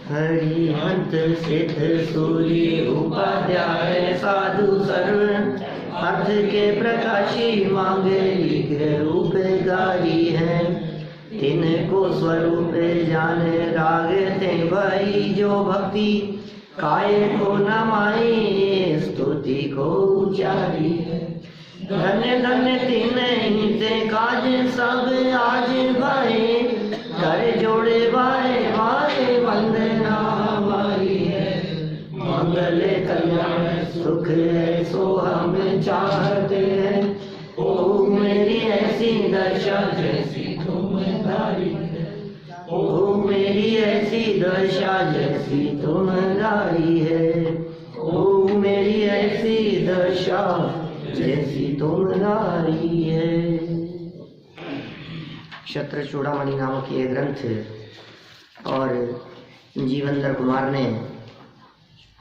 हरिहंत सिद्ध सूर्य उपाध्याय साधु सर्व अर्थ के प्रकाशी मांगलिक उपकारी है। तिनको स्वरूप जाने रागते भाई जो भक्ति काय को नमाए स्तुति को उचारी है। धन्य धन्य तिन्ह काज सब आज भाई कर जोड़े भाई भाई वंदना हमारी है। मंगल कल्याण सुख है सो हम चाहते हैं। ओ मेरी ऐसी दशा जैसी तुम्हारी है। ओ मेरी ऐसी दशा जैसी तुम्हारी है। ओ मेरी ऐसी दशा जैसी तुम्हारी है। क्षत्र चूड़ामणि नामक ये ग्रंथ और जीवनधर कुमार ने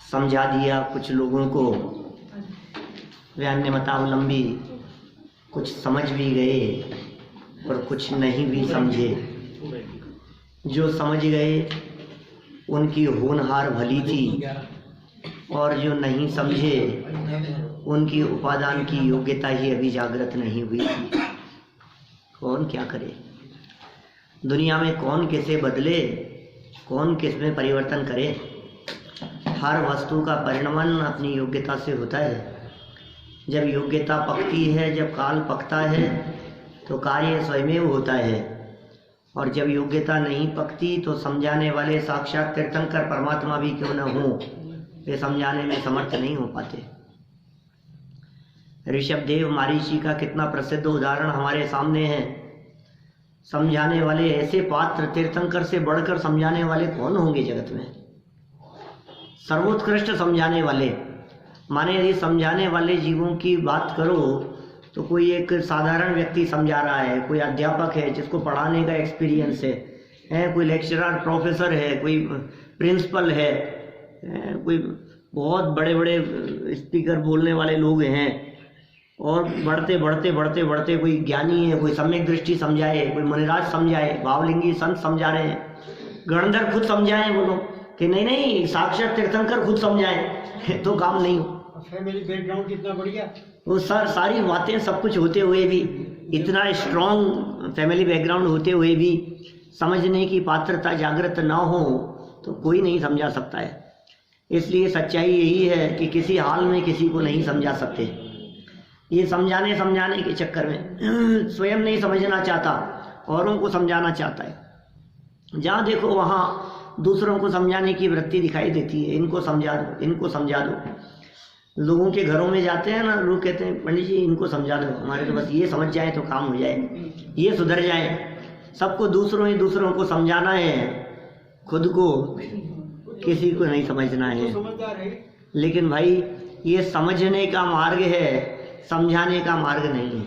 समझा दिया कुछ लोगों को। व्यान्य मतावलंबी कुछ समझ भी गए और कुछ नहीं भी समझे। जो समझ गए उनकी होनहार भली थी और जो नहीं समझे उनकी उपादान की योग्यता ही अभी जागृत नहीं हुई थी। कौन क्या करे, दुनिया में कौन किसे बदले, कौन किस में परिवर्तन करे। हर वस्तु का परिणमन अपनी योग्यता से होता है। जब योग्यता पकती है, जब काल पकता है तो कार्य स्वयं होता है, और जब योग्यता नहीं पकती तो समझाने वाले साक्षात तीर्थंकर परमात्मा भी क्यों न हो, वे समझाने में समर्थ नहीं हो पाते। ऋषभदेव मारीची का कितना प्रसिद्ध उदाहरण हमारे सामने है। समझाने वाले ऐसे पात्र तीर्थंकर से बढ़कर समझाने वाले कौन होंगे जगत में। सर्वोत्कृष्ट समझाने वाले माने, यदि समझाने वाले जीवों की बात करो तो कोई एक साधारण व्यक्ति समझा रहा है, कोई अध्यापक है जिसको पढ़ाने का एक्सपीरियंस है, कोई लेक्चरर प्रोफेसर है, कोई प्रिंसिपल है, कोई बहुत बड़े बड़े स्पीकर बोलने वाले लोग हैं, और बढ़ते बढ़ते बढ़ते बढ़ते कोई ज्ञानी है, कोई सम्यक दृष्टि समझाए, कोई मुनिराज समझाए, भावलिंगी संत समझा रहे हैं, गणधर खुद समझाएं बोलो कि नहीं नहीं साक्षात तीर्थंकर खुद समझाएं तो काम नहीं हो। फैमिली बैकग्राउंड कितना बढ़िया, वो सारी बातें सब कुछ होते हुए भी, इतना स्ट्रॉन्ग फैमिली बैकग्राउंड होते हुए भी समझने की पात्रता जागृत ना हो तो कोई नहीं समझा सकता है। इसलिए सच्चाई यही है कि किसी हाल में किसी को नहीं समझा सकते। ये समझाने के चक्कर में स्वयं नहीं समझना चाहता, औरों को समझाना चाहता है। जहाँ देखो वहाँ दूसरों को समझाने की वृत्ति दिखाई देती है। इनको समझा दो, इनको समझा दो। लोगों के घरों में जाते हैं ना, लोग कहते हैं पंडित जी इनको समझा दो, हमारे तो बस ये समझ जाए तो काम हो जाए, ये सुधर जाए। सबको दूसरों को समझाना है, खुद को किसी को नहीं समझना है। लेकिन भाई ये समझने का मार्ग है, समझाने का मार्ग नहीं है।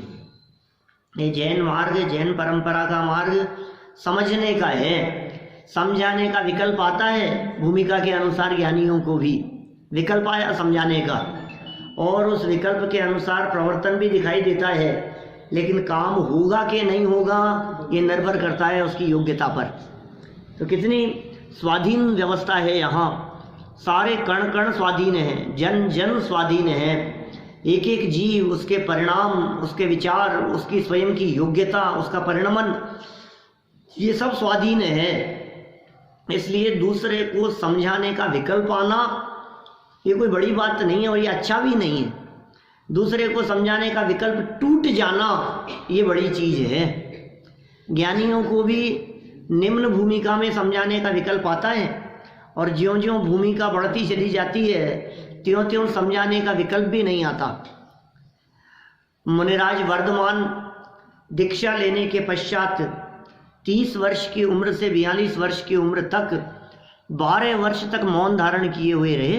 ये जैन मार्ग, जैन परंपरा का मार्ग समझने का है। समझाने का विकल्प आता है, भूमिका के अनुसार ज्ञानियों को भी विकल्प आया समझाने का, और उस विकल्प के अनुसार प्रवर्तन भी दिखाई देता है। लेकिन काम होगा कि नहीं होगा ये निर्भर करता है उसकी योग्यता पर। तो कितनी स्वाधीन व्यवस्था है यहाँ, सारे कण कण स्वाधीन है, जन जन स्वाधीन है। एक एक जीव, उसके परिणाम, उसके विचार, उसकी स्वयं की योग्यता, उसका परिणमन, ये सब स्वाधीन है। इसलिए दूसरे को समझाने का विकल्प आना ये कोई बड़ी बात नहीं है, और ये अच्छा भी नहीं है। दूसरे को समझाने का विकल्प टूट जाना ये बड़ी चीज है। ज्ञानियों को भी निम्न भूमिका में समझाने का विकल्प आता है, और ज्यों ज्यों भूमिका बढ़ती चली जाती है त्यों त्यों समझाने का विकल्प भी नहीं आता। मुनिराज वर्धमान दीक्षा लेने के पश्चात 30 वर्ष की उम्र से 42 वर्ष की उम्र तक 12 वर्ष तक मौन धारण किए हुए रहे।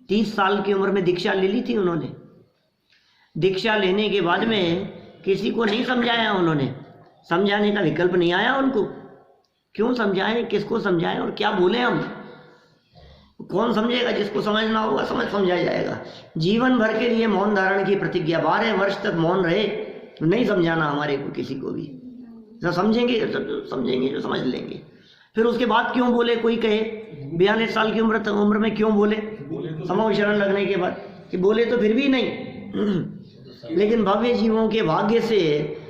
30 साल की उम्र में दीक्षा ले ली थी उन्होंने। दीक्षा लेने के बाद में किसी को नहीं समझाया उन्होंने, समझाने का विकल्प नहीं आया उनको। क्यों समझाएं, किसको समझाएं और क्या बोलें हम? कौन समझेगा? जिसको समझना होगा समझाया जाएगा। जीवन भर के लिए मौन धारण की प्रतिज्ञा, 12 वर्ष तक मौन रहे, नहीं समझाना हमारे को किसी को भी। जो समझेंगे जो समझ लेंगे। फिर उसके बाद क्यों बोले, कोई कहे 42 साल की उम्र में क्यों बोले, समो शरण लगने के बाद, कि बोले तो फिर भी नहीं। लेकिन भव्य जीवों के भाग्य से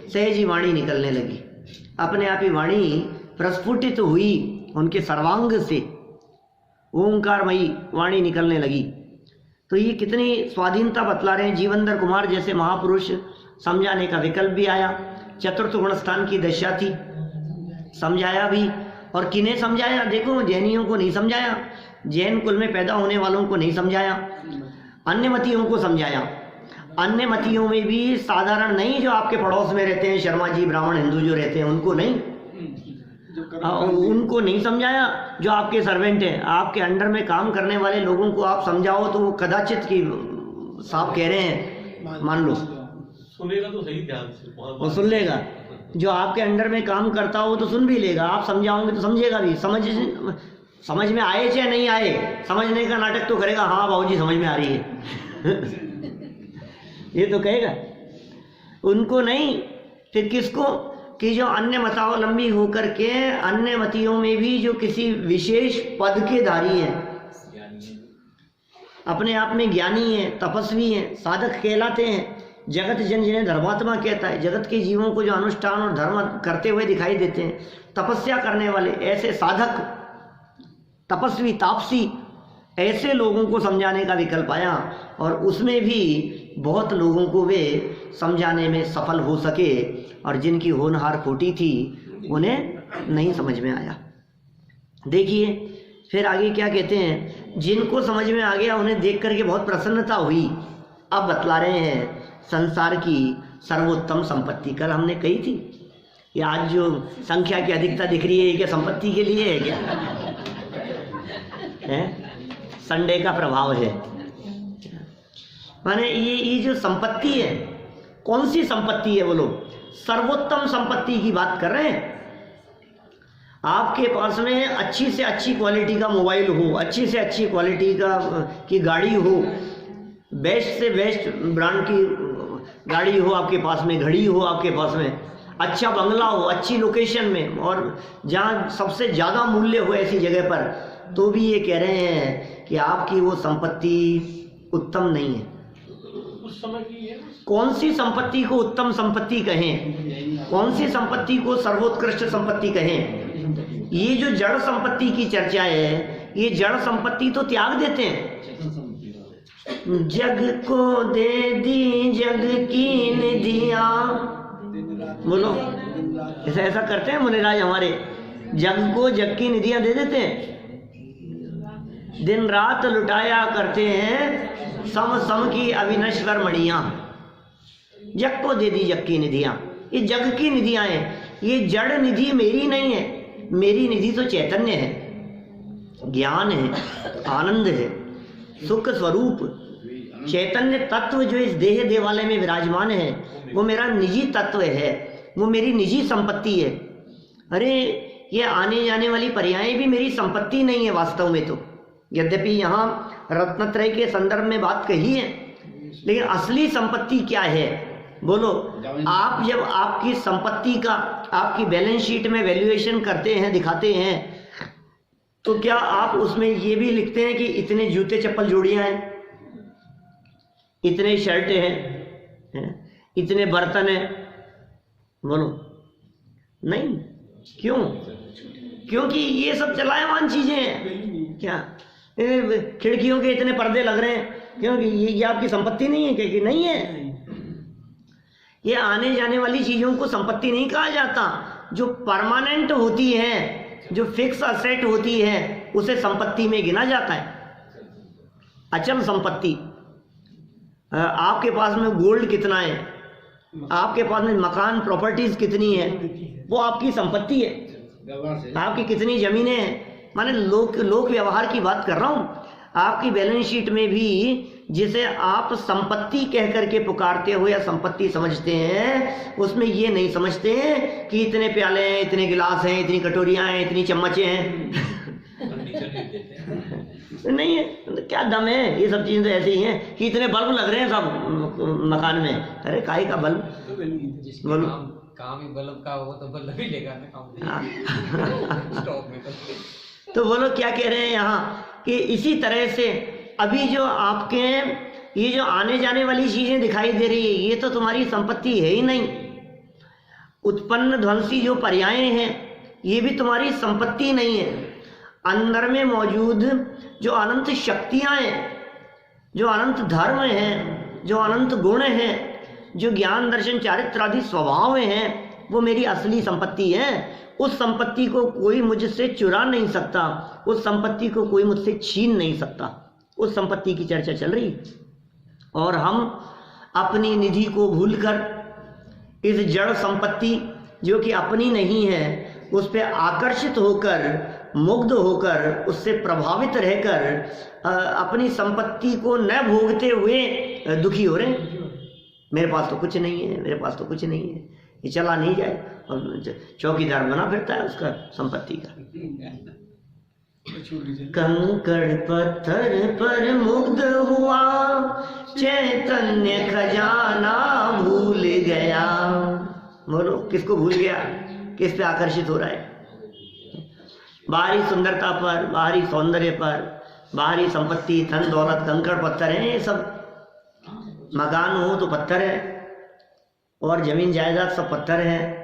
सहज ही वाणी निकलने लगी, अपने आप ही वाणी प्रस्फुटित हुई उनके सर्वांग से, ओंकारमयी वाणी निकलने लगी। तो ये कितनी स्वाधीनता बतला रहे हैं। जीवंदर कुमार जैसे महापुरुष, समझाने का विकल्प भी आया, चतुर्थ गुण स्थान की दशा थी, समझाया भी। और किन्हें समझाया, देखो जैनियों को नहीं समझाया, जैन कुल में पैदा होने वालों को नहीं समझाया, अन्य मतियों को समझाया। अन्य मतियों में भी साधारण नहीं, जो आपके पड़ोस में रहते हैं, शर्मा जी ब्राह्मण हिंदू जो रहते हैं, उनको नहीं, उनको नहीं समझाया। जो आपके सर्वेंट हैं, आपके अंडर में काम करने वाले लोगों को आप समझाओ तो वो कदाचित की साहब कह रहे हैं, मान लो सुनेगा तो सही ध्यान से, वो सुन लेगा। जो आपके अंडर में काम करता हो तो सुन भी लेगा, आप समझाओगे तो समझेगा भी। समझ में आए चाहे नहीं आए, समझने का नाटक तो करेगा, हाँ बाबूजी समझ में आ रही है ये तो कहेगा। उनको नहीं, फिर किसको, कि जो अन्य मतावलंबी होकर के अन्य मतियों में भी जो किसी विशेष पद के धारी हैं, अपने आप में ज्ञानी हैं, तपस्वी हैं, साधक कहलाते हैं। जगत जन जिन्हें धर्मात्मा कहता है, जगत के जीवों को जो अनुष्ठान और धर्म करते हुए दिखाई देते हैं, तपस्या करने वाले, ऐसे साधक, तपस्वी, तापसी, ऐसे लोगों को समझाने का विकल्प आया। और उसमें भी बहुत लोगों को वे समझाने में सफल हो सके, और जिनकी होनहार खोटी थी उन्हें नहीं समझ में आया। देखिए फिर आगे क्या कहते हैं, जिनको समझ में आ गया उन्हें देख करके बहुत प्रसन्नता हुई। अब बतला रहे हैं संसार की सर्वोत्तम संपत्ति। कल हमने कही थी, ये आज जो संख्या की अधिकता दिख रही है, ये क्या संपत्ति के लिए है क्या है? संडे का प्रभाव है। माने ये जो संपत्ति है, कौन सी संपत्ति है बोलो? सर्वोत्तम संपत्ति की बात कर रहे हैं। आपके पास में अच्छी से अच्छी क्वालिटी का मोबाइल हो, अच्छी से अच्छी क्वालिटी की गाड़ी हो, बेस्ट से बेस्ट ब्रांड की गाड़ी हो आपके पास में, घड़ी हो आपके पास में, अच्छा बंगला हो अच्छी लोकेशन में, और जहाँ सबसे ज़्यादा मूल्य हो ऐसी जगह पर, तो भी ये कह रहे हैं कि आपकी वो संपत्ति उत्तम नहीं है। उस समय की है। कौन सी संपत्ति को उत्तम संपत्ति कहें, कौन सी संपत्ति को सर्वोत्कृष्ट संपत्ति कहें? ये जो जड़ संपत्ति की चर्चा है, ये जड़ संपत्ति तो त्याग देते हैं। जग को दे दी जग की निधिया, बोलो ऐसा करते हैं मुनिराज हमारे, जग को जग की निधियां दे देते हैं, दिन रात लुटाया करते हैं सम सम की अविनश्वर मणियां। जग को दे दी जग की निधियां, ये जग की निधियां हैं, ये जड़ निधि मेरी नहीं है। मेरी निधि तो चैतन्य है, ज्ञान है, आनंद है, सुख स्वरूप चैतन्य तत्व जो इस देह देवालय में विराजमान है, वो मेरा निजी तत्व है, वो मेरी निजी संपत्ति है। अरे ये आने जाने वाली पर्यायें भी मेरी संपत्ति नहीं है वास्तव में तो, यद्यपि यहाँ रत्नत्रय के संदर्भ में बात कही है, लेकिन असली संपत्ति क्या है बोलो? आप जब आपकी संपत्ति का आपकी बैलेंस शीट में वैल्यूएशन करते हैं, दिखाते हैं, तो क्या आप उसमें ये भी लिखते हैं कि इतने जूते चप्पल जोड़ियां हैं, इतने शर्ट हैं, इतने बर्तन हैं? बोलो नहीं। क्यों? क्योंकि ये सब चलायमान चीजें हैं। क्या खिड़कियों के इतने पर्दे लग रहे हैं, क्योंकि ये आपकी संपत्ति नहीं है? क्योंकि नहीं है। ये आने जाने वाली चीजों को संपत्ति नहीं कहा जाता। जो परमानेंट होती है, जो फिक्स असेट होती है, उसे संपत्ति में गिना जाता है। अचल संपत्ति, आपके पास में गोल्ड कितना है, आपके पास में मकान प्रॉपर्टीज कितनी है, वो आपकी संपत्ति है। आपकी कितनी जमीनें हैं, माने लोक व्यवहार की बात कर रहा हूँ। आपकी बैलेंस शीट में भी जिसे आप संपत्ति कह करके पुकारते हो या संपत्ति समझते हैं, उसमें ये नहीं समझते हैं कि इतने प्याले हैं, इतने गिलास हैं, इतनी कटोरियां हैं, इतनी चम्मचें हैं नहीं है। क्या दम है? ये सब चीजें तो ऐसे ही हैं कि इतने बल्ब लग रहे हैं सब मकान में। अरे काहे का बल्ब? बोलो काम ही बल्ब का हो तो बल्ब ही लेगा ना काम हाँ। स्टॉक में तो वो लोग क्या कह रहे हैं यहाँ कि इसी तरह से अभी जो आपके ये जो आने जाने वाली चीजें दिखाई दे रही है, ये तो तुम्हारी संपत्ति है ही नहीं। उत्पन्न ध्वंसी जो पर्याय हैं, ये भी तुम्हारी संपत्ति नहीं है। अंदर में मौजूद जो अनंत शक्तियां हैं, जो अनंत धर्म हैं, जो अनंत गुण हैं, जो ज्ञान दर्शन चारित्र आदि स्वभाव हैं, वो मेरी असली संपत्ति है। उस संपत्ति को कोई मुझसे चुरा नहीं सकता, उस संपत्ति को कोई मुझसे छीन नहीं सकता। उस संपत्ति की चर्चा चल रही, और हम अपनी निधि को भूलकर इस जड़ संपत्ति जो कि अपनी नहीं है, उस पे आकर्षित होकर, मुग्ध होकर, उससे प्रभावित रहकर अपनी संपत्ति को न भोगते हुए दुखी हो रहे हैं। मेरे पास तो कुछ नहीं है, मेरे पास तो कुछ नहीं है, ये चला नहीं जाए, और चौकीदार बना फिरता है उसका संपत्ति का। कंकड़ पत्थर पर मुग्ध हुआ, चैतन्य खजाना भूल गया। बोलो किसको भूल गया, किस पे आकर्षित हो रहा है? बाहरी सुंदरता पर, बाहरी सौंदर्य पर, बाहरी संपत्ति, धन दौलत, कंकड़ पत्थर हैं ये सब। मकान हो तो पत्थर है, और जमीन जायदाद सब पत्थर है,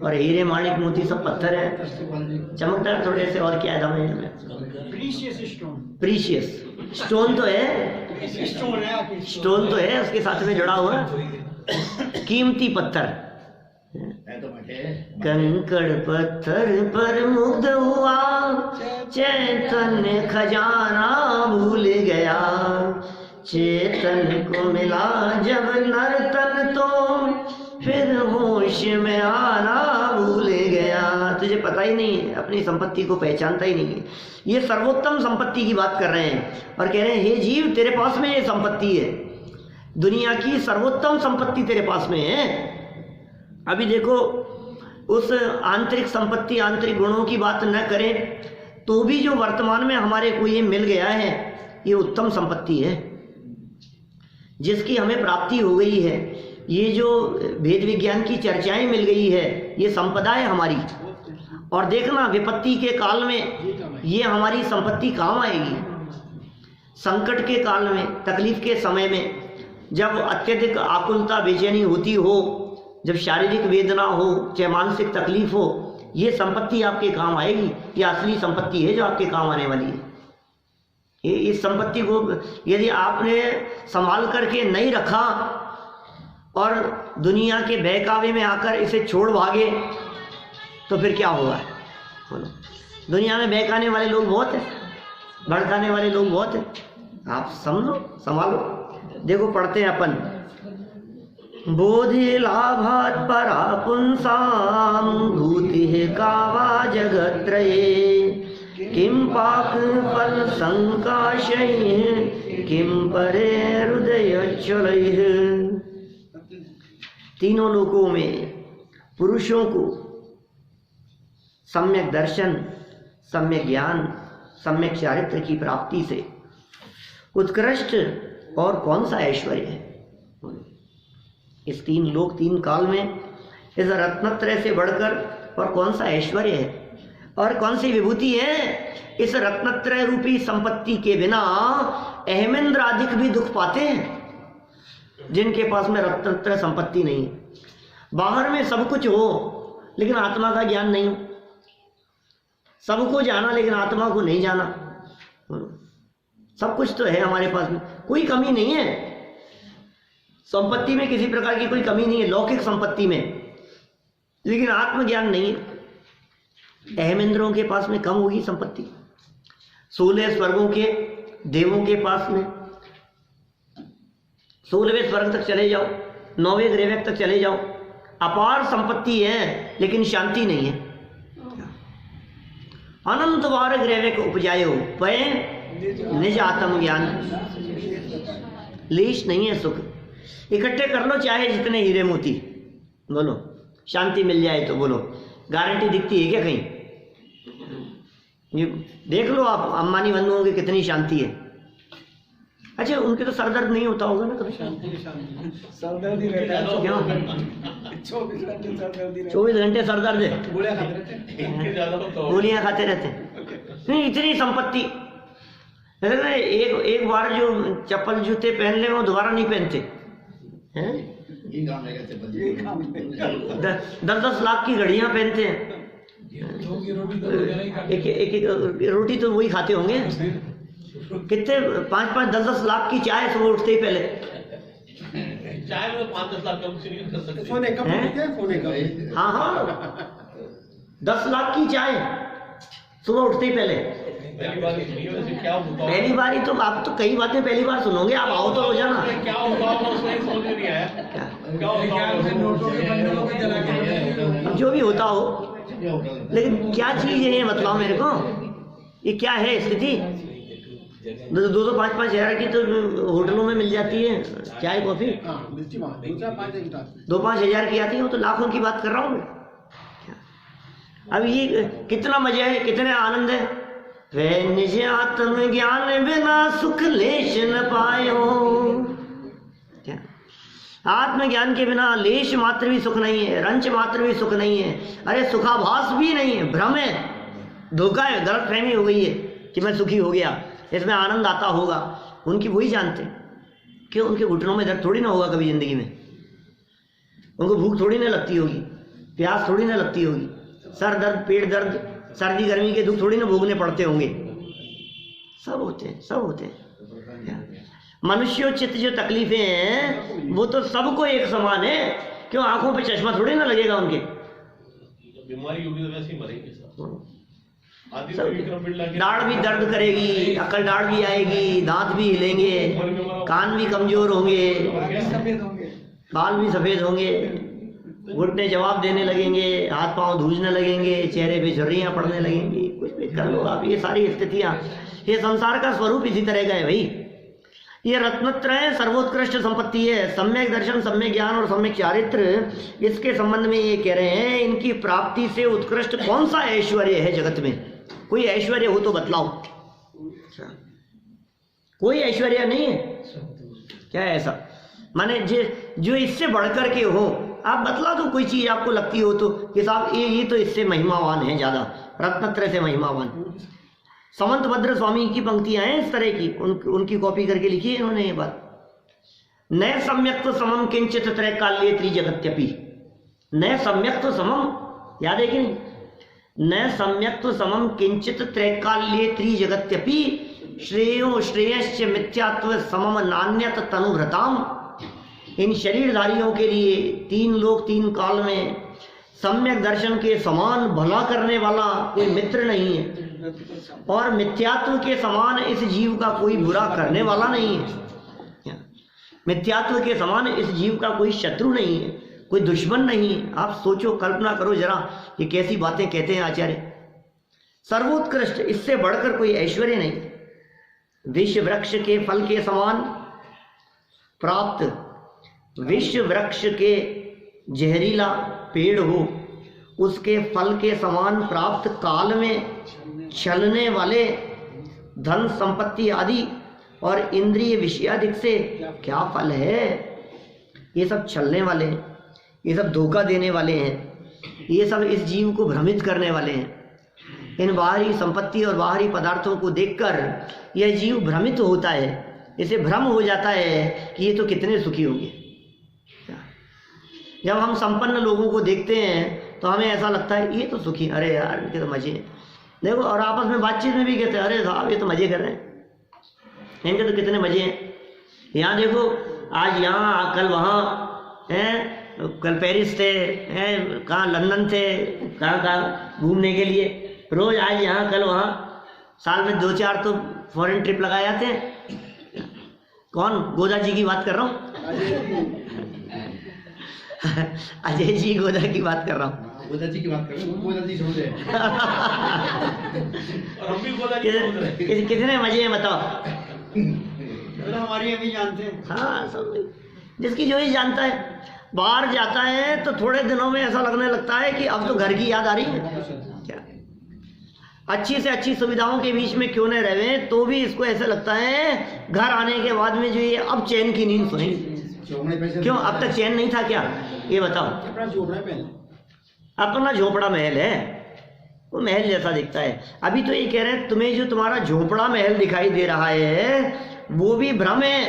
और हीरे माणिक मोती सब पत्थर है। चमकदार थोड़े से, और क्या है दम में? प्रीशियस स्टोन तो है, स्टोन तो है, उसके साथ में जुड़ा हुआ कीमती पत्थर। कंकड़ पत्थर पर मुग्ध हुआ, चैतन्य खजाना भूल गया। चेतन को मिला जब नर्तन, तो फिर होश में आना भूल गया। तुझे पता ही नहीं है, अपनी संपत्ति को पहचानता ही नहीं है। ये सर्वोत्तम संपत्ति की बात कर रहे हैं, और कह रहे हैं हे जीव, तेरे पास में ये संपत्ति है, दुनिया की सर्वोत्तम संपत्ति तेरे पास में है। अभी देखो, उस आंतरिक संपत्ति, आंतरिक गुणों की बात न करें तो भी जो वर्तमान में हमारे को ये मिल गया है, ये उत्तम संपत्ति है, जिसकी हमें प्राप्ति हो गई है। ये जो वेद विज्ञान की चर्चाएं मिल गई है, ये संपदा है हमारी। और देखना, विपत्ति के काल में ये हमारी संपत्ति काम आएगी। संकट के काल में, तकलीफ के समय में, जब अत्यधिक आकुलता, बेचैनी होती हो, जब शारीरिक वेदना हो, चाहे मानसिक तकलीफ हो, ये संपत्ति आपके काम आएगी। ये असली संपत्ति है जो आपके काम आने वाली है। इस संपत्ति को यदि आपने संभाल करके नहीं रखा और दुनिया के बहकावे में आकर इसे छोड़ भागे, तो फिर क्या होगा? बोलो, दुनिया में बहकाने वाले लोग बहुत हैं, भड़काने वाले लोग बहुत हैं। आप समझो, संभालो। देखो, पढ़ते हैं अपन, बोधि लाभात् परा पुंसां भूतिः कावा जगत्त्रये, किं पाक फल संकाशैः, किं परे हृदयच्छलैः। तीनों लोकों में पुरुषों को सम्यक दर्शन, सम्यक ज्ञान, सम्यक चारित्र की प्राप्ति से उत्कृष्ट और कौन सा ऐश्वर्य है? इस तीन लोक, तीन काल में इस रत्नत्रय से बढ़कर और कौन सा ऐश्वर्य है, और कौन सी विभूति है? इस रत्नत्रय रूपी संपत्ति के बिना अहमेंद्र आदि भी दुख पाते हैं, जिनके पास में रत्नत्रय संपत्ति नहीं है। बाहर में सब कुछ हो, लेकिन आत्मा का ज्ञान नहीं हो। सबको जाना, लेकिन आत्मा को नहीं जाना। सब कुछ तो है हमारे पास में, कोई कमी नहीं है। संपत्ति में किसी प्रकार की कोई कमी नहीं है, लौकिक संपत्ति में, लेकिन आत्मज्ञान नहीं है। अहमेंद्रों के पास में कम होगी संपत्ति। 16 स्वर्गों के देवों के पास में 16वें स्वर्ग तक चले जाओ, 9वें ग्रेवक तक चले जाओ, अपार संपत्ति है, लेकिन शांति नहीं है। अनंत बार ग्रेवक उपजायो पय निज आत्मज्ञान, लेश नहीं है सुख। इकट्ठे कर लो चाहे जितने हीरे मोती, बोलो शांति मिल जाए तो बोलो गारंटी दिखती है क्या कहीं? ये देख लो आप, अंबानी बंधुओं की कितनी शांति है। अच्छा, उनके तो सरदर्द नहीं होता होगा ना कभी? सरदर्द ही रहता है। क्यों? 24 घंटे सर दर्द है, इनके ज्यादा तो गोलियां खाते रहते हैं। नहीं, इतनी संपत्ति, एक बार जो चप्पल जूते पहन ले वो दोबारा नहीं पहनते हैं। 10-10 लाख की घड़ियां पहनते हैं। एक रोटी तो वही खाते होंगे। कितने 5-5, 10-10 लाख की चाय सुबह उठते ही पहले। चाय में 5-10 लाख कम से नहीं कर सकते। हाँ, 10 लाख की चाय सुबह उठते ही पहले। पहली बार नहीं, वैसे क्या होता पहली बार ही तो आप तो कई बातें पहली बार सुनोगे, आप आओ तो रोजाना। क्या होता होगा उसमें समझ में नहीं आया। क्या होता होगा जो भी होता हो, लेकिन क्या चीज है ये बतलाओ मेरे को, ये क्या है स्थिति? 2-5 हज़ार की तो होटलों में मिल जाती है चाय कॉफी, 2-5 हज़ार की आती है, वो तो लाखों की बात कर रहा हूँ। अब ये कितना मजा है, कितने आनंद है। वे निज आत्म ज्ञान बिना सुख लेश न पायो। क्या आत्मज्ञान के बिना लेश मात्र भी सुख नहीं है, रंच मात्र भी सुख नहीं है। अरे सुखाभास भी नहीं है, भ्रम है, धोखा है, गलतफहमी हो गई है कि मैं सुखी हो गया, इसमें आनंद आता होगा। उनकी वही जानते हैं कि उनके घुटनों में दर्द थोड़ी ना होगा कभी जिंदगी में, उनको भूख थोड़ी ना लगती होगी, प्यास थोड़ी ना लगती होगी, सर दर्द, पेट दर्द, सर्दी गर्मी के दुख थोड़ी ना भोगने पड़ते होंगे। सब होते हैं, सब होते हैं। मनुष्योचित जो तकलीफें हैं वो तो सबको एक समान है। क्यों, आंखों पे चश्मा थोड़ी ना लगेगा उनके। बीमारी होगी तो वैसे ही मरेंगे दाढ़ भी दर्द करेगी, अकल दाढ़ भी आएगी, दांत भी हिलेंगे, कान भी कमजोर होंगे, बाल भी सफेद होंगे, घुटने जवाब देने लगेंगे, हाथ पांव धूजने लगेंगे, चेहरे पे झुर्रियां पड़ने लगेंगी। कुछ भी कर लो आप, ये सारी स्थितियां, ये संसार का स्वरूप इसी तरह का है भाई। ये रत्नत्रय सर्वोत्कृष्ट संपत्ति है, सम्यक दर्शन, सम्यक ज्ञान और सम्यक चारित्र। इसके संबंध में ये कह रहे हैं, इनकी प्राप्ति से उत्कृष्ट कौन सा ऐश्वर्य है जगत में? कोई ऐश्वर्य हो तो बतलाओ। कोई ऐश्वर्य नहीं है क्या है ऐसा? माने जो इससे बढ़कर के हो, आप बतला दो कोई चीज आपको लगती हो तो कि साहब ये तो इससे महिमावान है, ज्यादा रत्नत्रय से महिमावान। समंत भद्र स्वामी की पंक्तियां हैं इस तरह की, उनकी कॉपी करके लिखी है इन्होंने ये बात। न सम्यक्त्व समम किंचित त्रैकाल्ये त्रिजगत्यपि। न सम्यक्त्व समम, याद है कि नहीं? न सम्यक्त्व समम किंचित त्रैकाल्ये त्रिजगत्यपि श्रेयो श्रेयश्च मिथ्यात्व समम नान्यत तनुभृताम। इन शरीरधारियों के लिए 3 लोक 3 काल में सम्यक दर्शन के समान भला करने वाला कोई मित्र नहीं है, और मिथ्यात्व के समान इस जीव का कोई बुरा करने वाला नहीं है। मिथ्यात्व के समान इस जीव का कोई शत्रु नहीं है, कोई दुश्मन नहीं है। आप सोचो, कल्पना करो जरा, ये कैसी बातें कहते हैं आचार्य। सर्वोत्कृष्ट, इससे बढ़कर कोई ऐश्वर्य नहीं। विश्व वृक्ष के फल के समान प्राप्त, विश्व वृक्ष के जहरीला पेड़ हो उसके फल के समान प्राप्त काल में छलने वाले धन संपत्ति आदि और इंद्रिय विषयादिक से क्या फल है? ये सब छलने वाले हैं, ये सब धोखा देने वाले हैं, ये सब इस जीव को भ्रमित करने वाले हैं। इन बाहरी संपत्ति और बाहरी पदार्थों को देखकर यह जीव भ्रमित होता है, इसे भ्रम हो जाता है कि ये तो कितने सुखी होंगे। जब हम संपन्न लोगों को देखते हैं तो हमें ऐसा लगता है ये तो सुखी, अरे यार इनके तो मजे हैं। देखो, और आपस में बातचीत में भी कहते हैं, अरे साहब ये तो मजे कर रहे हैं, इनके तो कितने मजे हैं। यहाँ देखो, आज यहाँ, कल वहाँ हैं, कल पेरिस थे, हैं कहाँ लंदन थे, कहाँ घूमने के लिए, रोज आज यहाँ कल वहाँ, साल में 2-4 तो फॉरेन ट्रिप लगाए जाते हैं। कौन? गोदा जी की बात कर रहा हूँ। अजय जी गोदा की बात कर रहा हूँ। गोदा जी की बात कर रहे हैं, गोदा जी समझे। और हम भी गोदा जी समझ रहे हैं। कितने मजे हैं बताओ। हमारी अभी जानते हैं। हाँ, सब जिसकी जो ही जानता है। बाहर जाता है तो थोड़े दिनों में ऐसा लगने लगता है कि अब तो घर की याद आ रही है। क्या अच्छी से अच्छी सुविधाओं के बीच में क्यों न रहे, तो भी इसको ऐसा लगता है घर आने के बाद में जो ये अब चैन की नींद सोएंगे। क्यों, अब तक चैन नहीं था क्या? ये बताओ। अपना झोपड़ा पहले अपना झोपड़ा महल है, वो महल जैसा दिखता है। अभी तो ये कह रहे हैं तुम्हें जो तुम्हारा झोपड़ा महल दिखाई दे रहा है वो भी भ्रम है,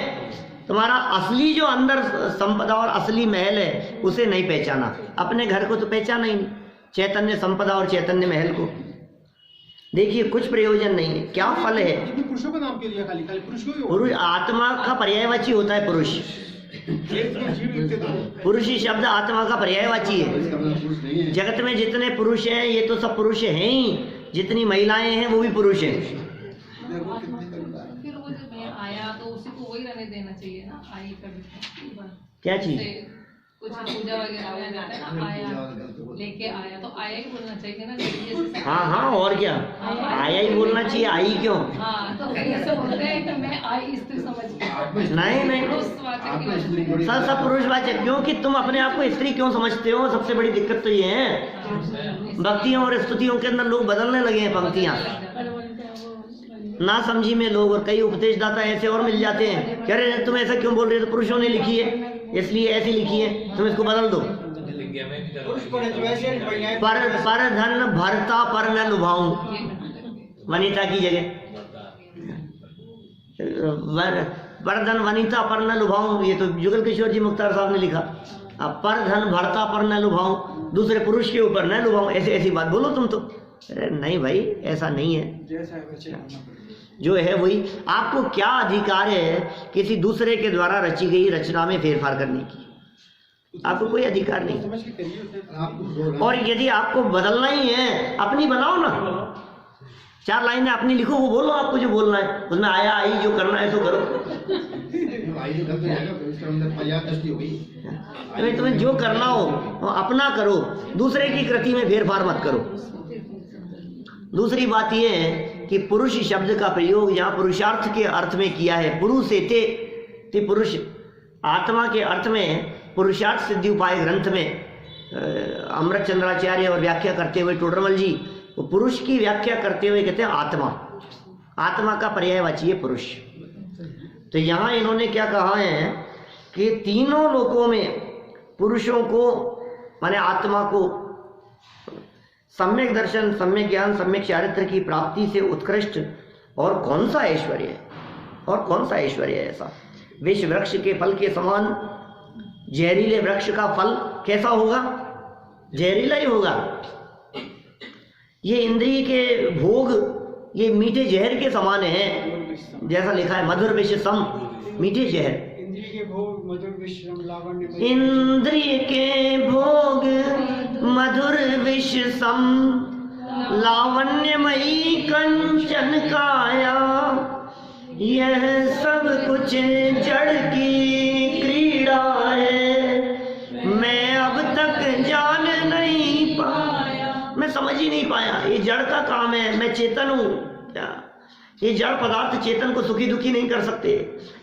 तुम्हारा असली जो अंदर संपदा और असली महल है उसे नहीं पहचाना। अपने घर को तो पहचाना ही नहीं, चैतन्य संपदा और चैतन्य महल को। देखिए कुछ प्रयोजन नहीं है, क्या फल है। ये भी पुरुषों का नाम क्यों लिया? खाली खाली पुरुष को ही पुरुष आत्मा का पर्यायवाची होता है। पुरुष पुरुषी शब्द आत्मा का पर्यायवाची है। पुरुष नहीं है। जगत में जितने पुरुष हैं ये तो सब पुरुष हैं ही, जितनी महिलाएं हैं वो भी पुरुष हैं। फिर वो जब मैं आया तो उसी को वही रहने देना चाहिए ना, आई कर क्या चीज? कुछ पूजा वगैरह में जाता है ना, आया लेके आया तो आया ही बोलना चाहिए ना, जैसे हाँ हाँ, और क्या, आया ही बोलना चाहिए, आई क्यों? हाँ तो ऐसे बोलते हैं कि मैं आई स्त्री समझ के। नहीं नहीं, सब सब पुरुषवाचक। क्योंकि तुम अपने आप को स्त्री क्यों समझते हो? सबसे बड़ी दिक्कत तो ये है, भक्तियों और स्तुतियों के अंदर लोग बदलने लगे हैं पंक्तियां, ना समझी में लोग। और कई उपदेशदाता ऐसे और मिल जाते हैं, कह रहे हैं तुम ऐसा क्यों बोल रहे हो, तो पुरुषों ने लिखी है इसलिए ऐसी लिखी है, तुम इसको बदल दो। पर धन भरता पर न लुभाऊं, वनिता की जगह पर धन वनिता पर न लुभाऊं, ये तो जुगल किशोर जी मुख्तार साहब ने लिखा। अब पर धन भरता पर न लुभाऊं, दूसरे पुरुष के ऊपर न लुभाऊं, ऐसे ऐसी बात बोलो तुम तो। अरे नहीं भाई, ऐसा नहीं है। जो है वही। आपको क्या अधिकार है किसी दूसरे के द्वारा रची गई रचना में फेरफार करने की? आपको कोई अधिकार नहीं। और यदि आपको बदलना ही है, अपनी बनाओ ना, 4 लाइनें अपनी लिखो, वो बोलो आपको जो बोलना है, उसमें आया आई जो करना है सो करो। तुम्हें जो करना हो वो अपना करो, दूसरे की कृति में फेरफार मत करो। दूसरी बात यह है कि पुरुष शब्द का प्रयोग यहाँ पुरुषार्थ के अर्थ में किया है। पुरुष ते पुरुष, आत्मा के अर्थ में पुरुषार्थ सिद्धि उपाय ग्रंथ में अमृत चंद्राचार्य और व्याख्या करते हुए टोडरमल जी वो पुरुष की व्याख्या करते हुए कहते हैं आत्मा, आत्मा का पर्यायवाची है पुरुष। तो यहाँ इन्होंने क्या कहा है कि तीनों लोकों में पुरुषों को माने आत्मा को सम्यक दर्शन, सम्यक ज्ञान, सम्यक चारित्र की प्राप्ति से उत्कृष्ट और कौन सा ऐश्वर्य है, और कौन सा ऐश्वर्य है ऐसा? विष वृक्ष के फल के समान जहरीले वृक्ष का फल कैसा होगा? जहरीला ही होगा। ये इंद्रिय के भोग ये मीठे जहर के समान है, जैसा लिखा है मधुर विष सम, मीठे जहर। इंद्रिय के भोग मधुर विष सम लावण्य, इंद्रिय के भोग मधुर विष सम लावण्यमयी कंचन काया, यह सब कुछ जड़ की क्रीड़ा है, मैं अब तक जान नहीं पाया, मैं समझ ही नहीं पाया। ये जड़ का काम है, मैं चेतन हूँ क्या? ये जड़ पदार्थ चेतन को सुखी दुखी नहीं कर सकते।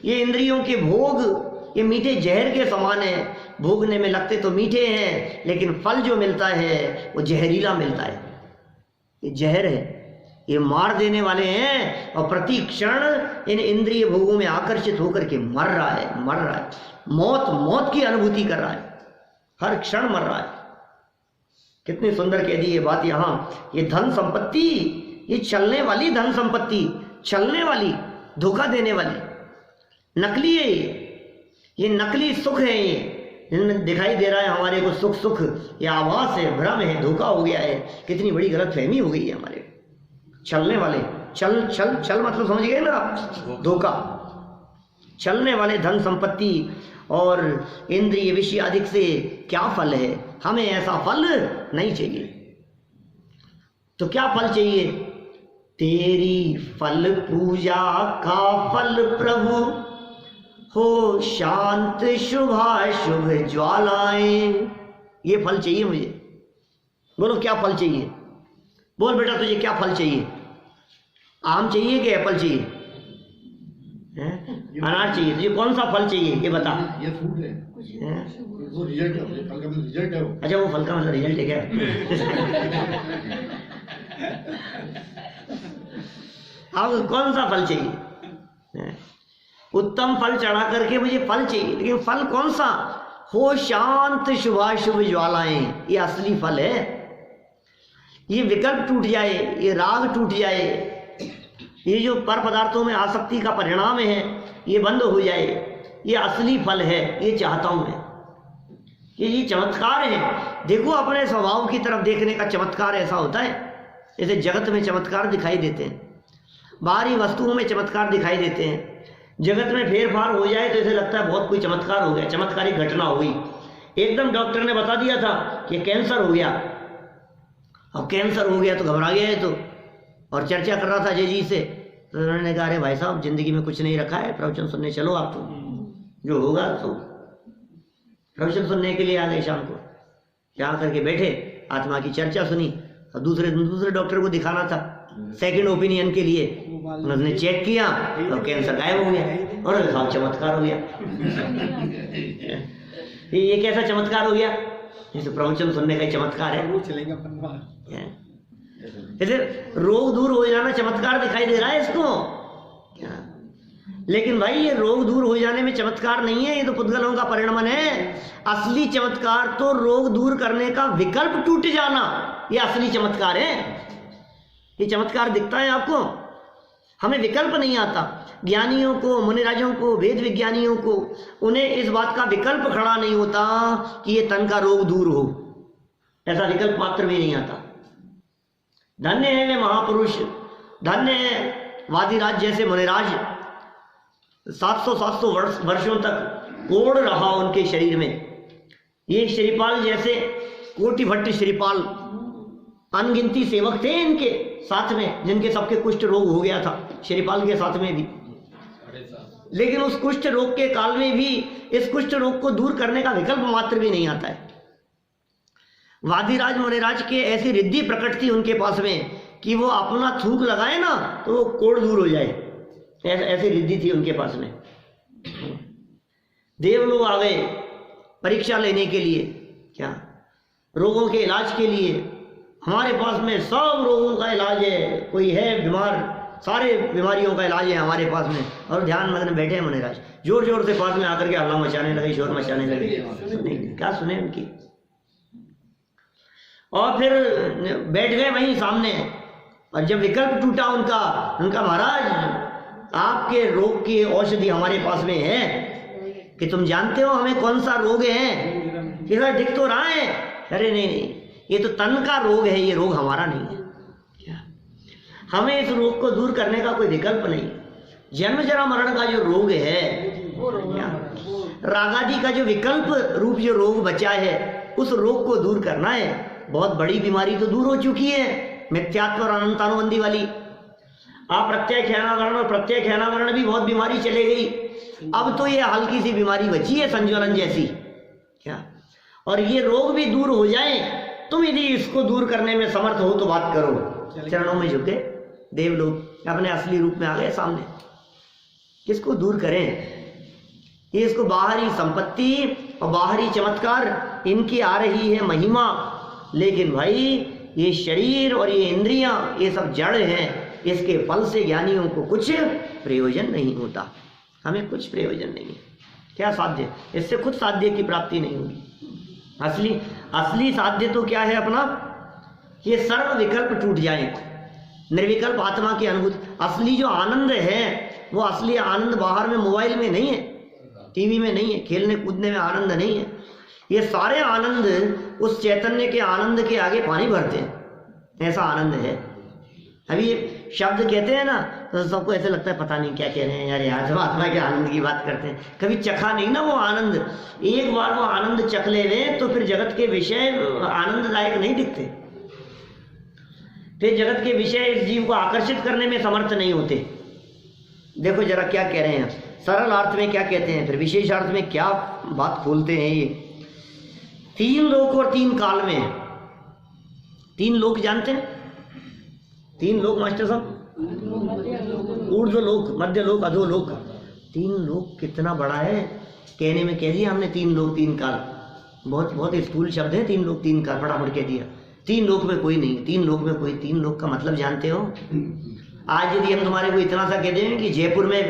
ये इंद्रियों के भोग ये मीठे जहर के समान है, भोगने में लगते तो मीठे हैं लेकिन फल जो मिलता है वो जहरीला मिलता है। ये जहर है, ये मार देने वाले हैं और प्रति क्षण इन इंद्रिय भोगों में आकर्षित होकर के मर रहा है, मौत की अनुभूति कर रहा है, हर क्षण मर रहा है। कितनी सुंदर कह दी ये बात यहाँ। ये धन संपत्ति, ये चलने वाली धन संपत्ति, चलने वाली, धोखा देने वाली, नकली है ये नकली सुख है। ये इनमें दिखाई दे रहा है हमारे को सुख, ये आभास है, भ्रम है, धोखा हो गया है। कितनी बड़ी गलतफहमी हो गई है हमारे। चलने वाले, चल मतलब समझ गए ना आप, धोखा। चलने वाले धन संपत्ति और इंद्रिय विषय अधिक से क्या फल है? हमें ऐसा फल नहीं चाहिए। तो क्या फल चाहिए? तेरी फल पूजा का फल प्रभु हो शांत शुभाशुभ ज्वालाएं, ये फल चाहिए मुझे। बोलो क्या फल चाहिए? बोल बेटा तुझे क्या फल चाहिए? आम चाहिए कि एप्पल चाहिए? अनार चाहिए? तुझे कौन सा फल चाहिए ये बता। ये फूड है, वो रिजल्ट है, फल का मतलब रिजल्ट है वो। अच्छा वो फल का मतलब रिजल्ट है क्या? अब कौन सा फल चाहिए? उत्तम फल चढ़ा करके मुझे फल चाहिए, लेकिन फल कौन सा? हो शांत शुभाशुभ ज्वालाएं, ये असली फल है। ये विकल्प टूट जाए, ये राग टूट जाए, ये जो पर पदार्थों में आसक्ति का परिणाम है ये बंद हो जाए, ये असली फल है। ये चाहता हूं मैं, ये चमत्कार है। देखो अपने स्वभाव की तरफ देखने का चमत्कार ऐसा होता है। जैसे जगत में चमत्कार दिखाई देते हैं, बाहरी वस्तुओं में चमत्कार दिखाई देते हैं। जगत में फेर फार हो जाए तो ऐसे लगता है बहुत कोई चमत्कार हो गया, चमत्कारिक घटना हो गई। एकदम डॉक्टर ने बता दिया था कि कैंसर हो गया, अब कैंसर हो गया तो घबरा गया है तो, और चर्चा कर रहा था जय जी से, तो उन्होंने कहा अरे भाई साहब जिंदगी में कुछ नहीं रखा है, प्रवचन सुनने चलो आप, तो जो होगा तो। प्रवचन सुनने के लिए आ गए शाम को, यहाँ करके बैठे, आत्मा की चर्चा सुनी, और दूसरे डॉक्टर को दिखाना था सेकंड ओपिनियन के लिए। उन्होंने चेक किया तो कैंसर गायब हो गया, और साहब चमत्कार हो गया। ये कैसा चमत्कार हो गया? जैसे प्रवचन सुनने का चमत्कार है। जैसे रोग दूर हो जाना चमत्कार दिखाई दे रहा है इसको, लेकिन भाई ये रोग दूर हो जाने में चमत्कार नहीं है, ये तो पुद्गलों का परिणमन है। असली चमत्कार तो रोग दूर करने का विकल्प टूट जाना, ये असली चमत्कार है। ये चमत्कार दिखता है आपको, हमें विकल्प नहीं आता। ज्ञानियों को, मुनिराजों को, वेद विज्ञानियों को, उन्हें इस बात का विकल्प खड़ा नहीं होता कि ये तन का रोग दूर हो, ऐसा विकल्प मात्र भी नहीं आता। धन्य है वे महापुरुष, धन्य है वादिराज जैसे मुनिराज। 700 वर्षों तक कोढ़ रहा उनके शरीर में। ये श्रीपाल जैसे कोटि भट्ट श्रीपाल, अनगिनती सेवक थे इनके साथ में, जिनके सबके कुष्ठ रोग हो गया था, श्रीपाल के साथ में भी। लेकिन उस कुष्ठ रोग के काल में भी इस कुष्ठ रोग को दूर करने का विकल्प मात्र भी नहीं आता है। वादिराज मुनिराज के ऐसी रिद्धि प्रकट थी उनके पास में कि वो अपना थूक लगाए ना तो वो कोढ़ दूर हो जाए, ऐसी रिद्धि थी उनके पास में। देव लोग आ गए परीक्षा लेने के लिए, क्या रोगों के इलाज के लिए। हमारे पास में सब रोगों का इलाज है, कोई है बीमार, सारे बीमारियों का इलाज है हमारे पास में। और ध्यान मग्न बैठे हैं मुनिराज, जोर जोर से पास में आकर के हल्ला मचाने लगे, शोर मचाने लगे। सुने क्या सुने उनकी, और फिर बैठ गए वहीं सामने। और जब विकल्प टूटा उनका महाराज आपके रोग की औषधि हमारे पास में है, कि तुम जानते हो हमें कौन सा रोग है? कि सर दिख तो रहा है। अरे नहीं, ये तो तन का रोग है, ये रोग हमारा नहीं है। हमें इस रोग को दूर करने का कोई विकल्प नहीं। जन्म जरा मरण का जो रोग है, रागादि का जो विकल्प रूप जो रोग बचा है, उस रोग को दूर करना है। बहुत बड़ी बीमारी तो दूर हो चुकी है, मिथ्यात्व और अनंतानुबंधी वाली। अप्रत्यय ख्यानावरण और प्रत्यय ख्यानावरण भी बहुत बीमारी चले गई। अब तो ये हल्की सी बीमारी बची है, संज्वलन जैसी, क्या। और ये रोग भी दूर हो जाए, तुम यदि इसको दूर करने में समर्थ हो तो बात करो। चरणों में झुके देव लोग अपने असली रूप में आ गए सामने। किसको दूर करें? ये इसको बाहरी संपत्ति और बाहरी चमत्कार इनकी आ रही है महिमा, लेकिन भाई ये शरीर और ये इंद्रियां ये सब जड़ हैं, इसके फल से ज्ञानियों को कुछ प्रयोजन नहीं होता। हमें कुछ प्रयोजन नहीं है। क्या साध्य? इससे खुद साध्य की प्राप्ति नहीं होगी। असली साध्य तो क्या है अपना? ये सर्व विकल्प टूट जाए, निर्विकल्प आत्मा की अनुभूति। असली जो आनंद है वो असली आनंद बाहर में मोबाइल में नहीं है, टीवी में नहीं है, खेलने कूदने में आनंद नहीं है। ये सारे आनंद उस चैतन्य के आनंद के आगे पानी भरते हैं, ऐसा आनंद है। अभी ये शब्द कहते हैं ना तो सबको ऐसे लगता है पता नहीं क्या कह रहे हैं यार, आज आत्मा के आनंद की बात करते हैं। कभी चखा नहीं ना वो आनंद। एक बार वो आनंद चख ले तो फिर जगत के विषय आनंददायक नहीं दिखते, फिर जगत के विषय इस जीव को आकर्षित करने में समर्थ नहीं होते। देखो जरा क्या कह रहे हैं, सरल अर्थ में क्या कहते हैं, फिर विशेष अर्थ में क्या बात खोलते हैं। ये 3 लोक और 3 काल में। 3 लोक जानते हैं? 3 लोक मास्टर साहब, ऊर्ध्व लोक, मध्य लोक, अधो लोक। 3 लोक कितना बड़ा है, कहने में कह दिया हमने 3 लोक 3 काल। बहुत बहुत स्थूल शब्द है 3 लोक 3 काल, फटाफट कह दिया। 3 लोक में कोई नहीं, 3 लोक में कोई। 3 लोक का मतलब जानते हो? आज यदि हम तुम्हारे को इतना सा कह दें कि जयपुर में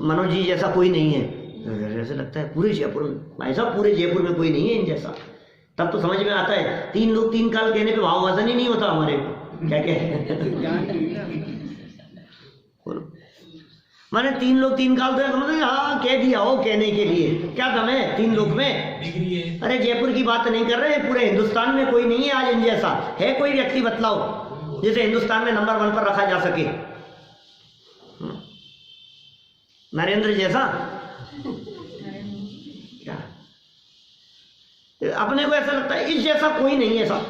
मनोज जी जैसा कोई नहीं है, तो ऐसे लगता है पूरे जयपुर में, भाई साहब पूरे जयपुर में कोई नहीं है इन जैसा। तब तो समझ में आता है, 3 लोग 3 काल कहने पे भाव वजन ही नहीं होता हमारे को। क्या बोलो, माने 3 लोग 3 काल तो मतलब हाँ कह दिया हो कहने के लिए, क्या दम है 3 लोग में? डिग्री है। अरे जयपुर की बात नहीं कर रहे, पूरे हिंदुस्तान में कोई नहीं है आज इन जैसा। है कोई व्यक्ति बतलाओ जिसे हिंदुस्तान में नंबर 1 पर रखा जा सके? नरेंद्र जैसा? क्या अपने को ऐसा लगता है इस जैसा कोई नहीं है साहब।